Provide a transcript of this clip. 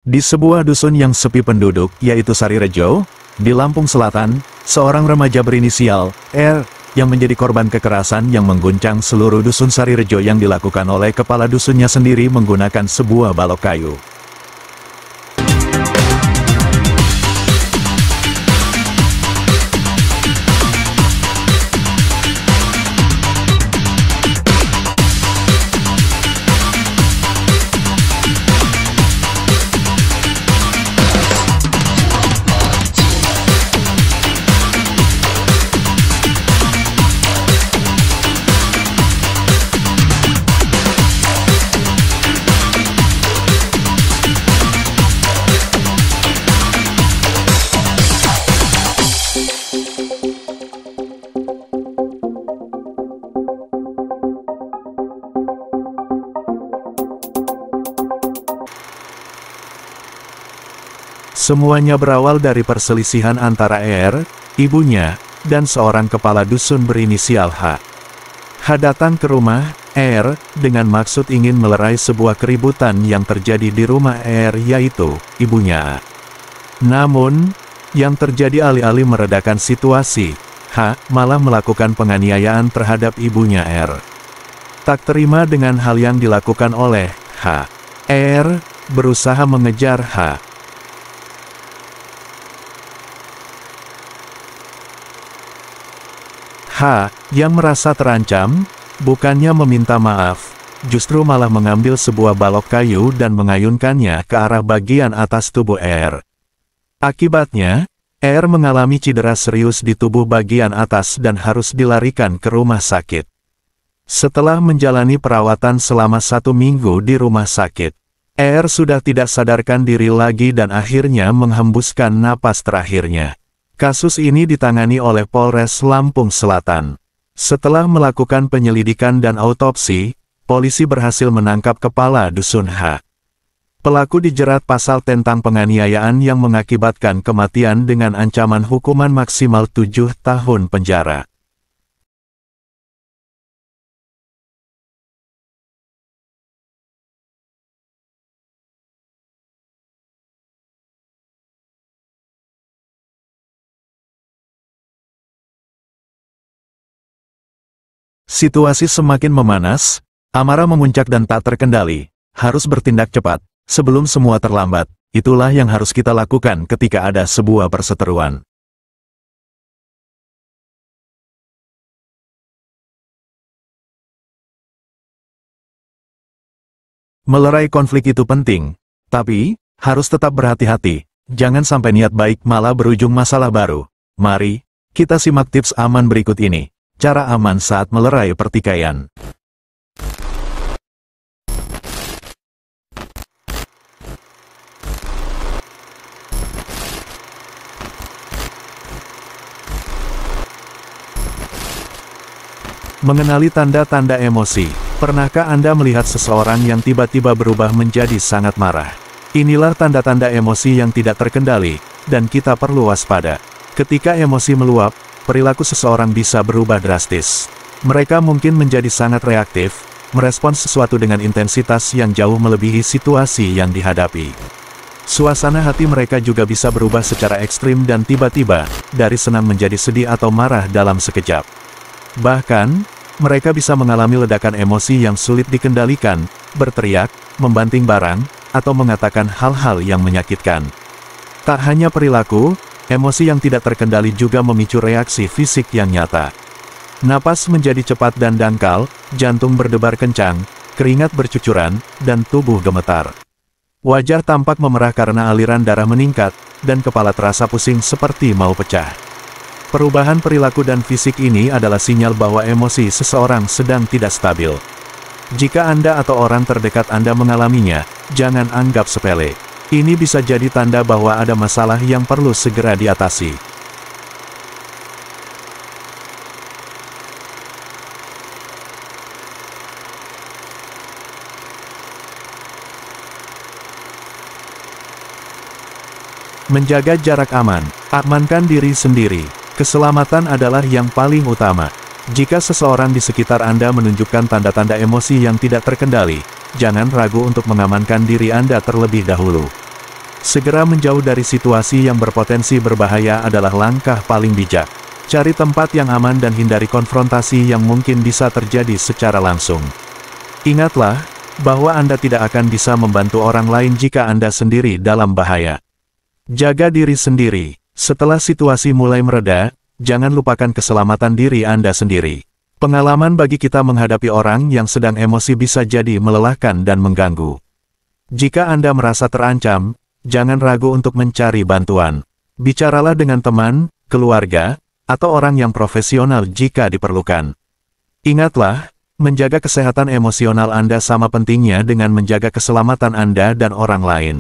Di sebuah dusun yang sepi penduduk, yaitu Sarirejo, di Lampung Selatan, seorang remaja berinisial R, yang menjadi korban kekerasan yang mengguncang seluruh dusun Sarirejo yang dilakukan oleh kepala dusunnya sendiri menggunakan sebuah balok kayu. Semuanya berawal dari perselisihan antara R, ibunya, dan seorang kepala dusun berinisial H. H datang ke rumah R dengan maksud ingin melerai sebuah keributan yang terjadi di rumah R, yaitu ibunya A. Namun, yang terjadi alih-alih meredakan situasi, H malah melakukan penganiayaan terhadap ibunya R. Tak terima dengan hal yang dilakukan oleh H, R berusaha mengejar H. H, yang merasa terancam, bukannya meminta maaf, justru malah mengambil sebuah balok kayu dan mengayunkannya ke arah bagian atas tubuh R. Akibatnya, R mengalami cedera serius di tubuh bagian atas dan harus dilarikan ke rumah sakit. Setelah menjalani perawatan selama 1 minggu di rumah sakit, R sudah tidak sadarkan diri lagi dan akhirnya menghembuskan napas terakhirnya. Kasus ini ditangani oleh Polres Lampung Selatan. Setelah melakukan penyelidikan dan autopsi, polisi berhasil menangkap kepala dusun H. Pelaku dijerat pasal tentang penganiayaan yang mengakibatkan kematian dengan ancaman hukuman maksimal 7 tahun penjara. Situasi semakin memanas, amarah memuncak dan tak terkendali. Harus bertindak cepat, sebelum semua terlambat. Itulah yang harus kita lakukan ketika ada sebuah perseteruan. Melerai konflik itu penting, tapi harus tetap berhati-hati. Jangan sampai niat baik malah berujung masalah baru. Mari, kita simak tips aman berikut ini. Cara aman saat melerai pertikaian. Mengenali tanda-tanda emosi. Pernahkah Anda melihat seseorang yang tiba-tiba berubah menjadi sangat marah? Inilah tanda-tanda emosi yang tidak terkendali, dan kita perlu waspada. Ketika emosi meluap, perilaku seseorang bisa berubah drastis. Mereka mungkin menjadi sangat reaktif, merespons sesuatu dengan intensitas yang jauh melebihi situasi yang dihadapi. Suasana hati mereka juga bisa berubah secara ekstrim dan tiba-tiba, dari senang menjadi sedih atau marah dalam sekejap. Bahkan, mereka bisa mengalami ledakan emosi yang sulit dikendalikan, berteriak, membanting barang, atau mengatakan hal-hal yang menyakitkan. Tak hanya perilaku, emosi yang tidak terkendali juga memicu reaksi fisik yang nyata. Napas menjadi cepat dan dangkal, jantung berdebar kencang, keringat bercucuran, dan tubuh gemetar. Wajah tampak memerah karena aliran darah meningkat, dan kepala terasa pusing seperti mau pecah. Perubahan perilaku dan fisik ini adalah sinyal bahwa emosi seseorang sedang tidak stabil. Jika Anda atau orang terdekat Anda mengalaminya, jangan anggap sepele. Ini bisa jadi tanda bahwa ada masalah yang perlu segera diatasi. Menjaga jarak aman. Amankan diri sendiri. Keselamatan adalah yang paling utama. Jika seseorang di sekitar Anda menunjukkan tanda-tanda emosi yang tidak terkendali, jangan ragu untuk mengamankan diri Anda terlebih dahulu. Segera menjauh dari situasi yang berpotensi berbahaya adalah langkah paling bijak. Cari tempat yang aman dan hindari konfrontasi yang mungkin bisa terjadi secara langsung. Ingatlah, bahwa Anda tidak akan bisa membantu orang lain jika Anda sendiri dalam bahaya. Jaga diri sendiri. Setelah situasi mulai mereda, jangan lupakan keselamatan diri Anda sendiri. Pengalaman bagi kita menghadapi orang yang sedang emosi bisa jadi melelahkan dan mengganggu. Jika Anda merasa terancam, jangan ragu untuk mencari bantuan. Bicaralah dengan teman, keluarga, atau orang yang profesional jika diperlukan. Ingatlah, menjaga kesehatan emosional Anda sama pentingnya dengan menjaga keselamatan Anda dan orang lain.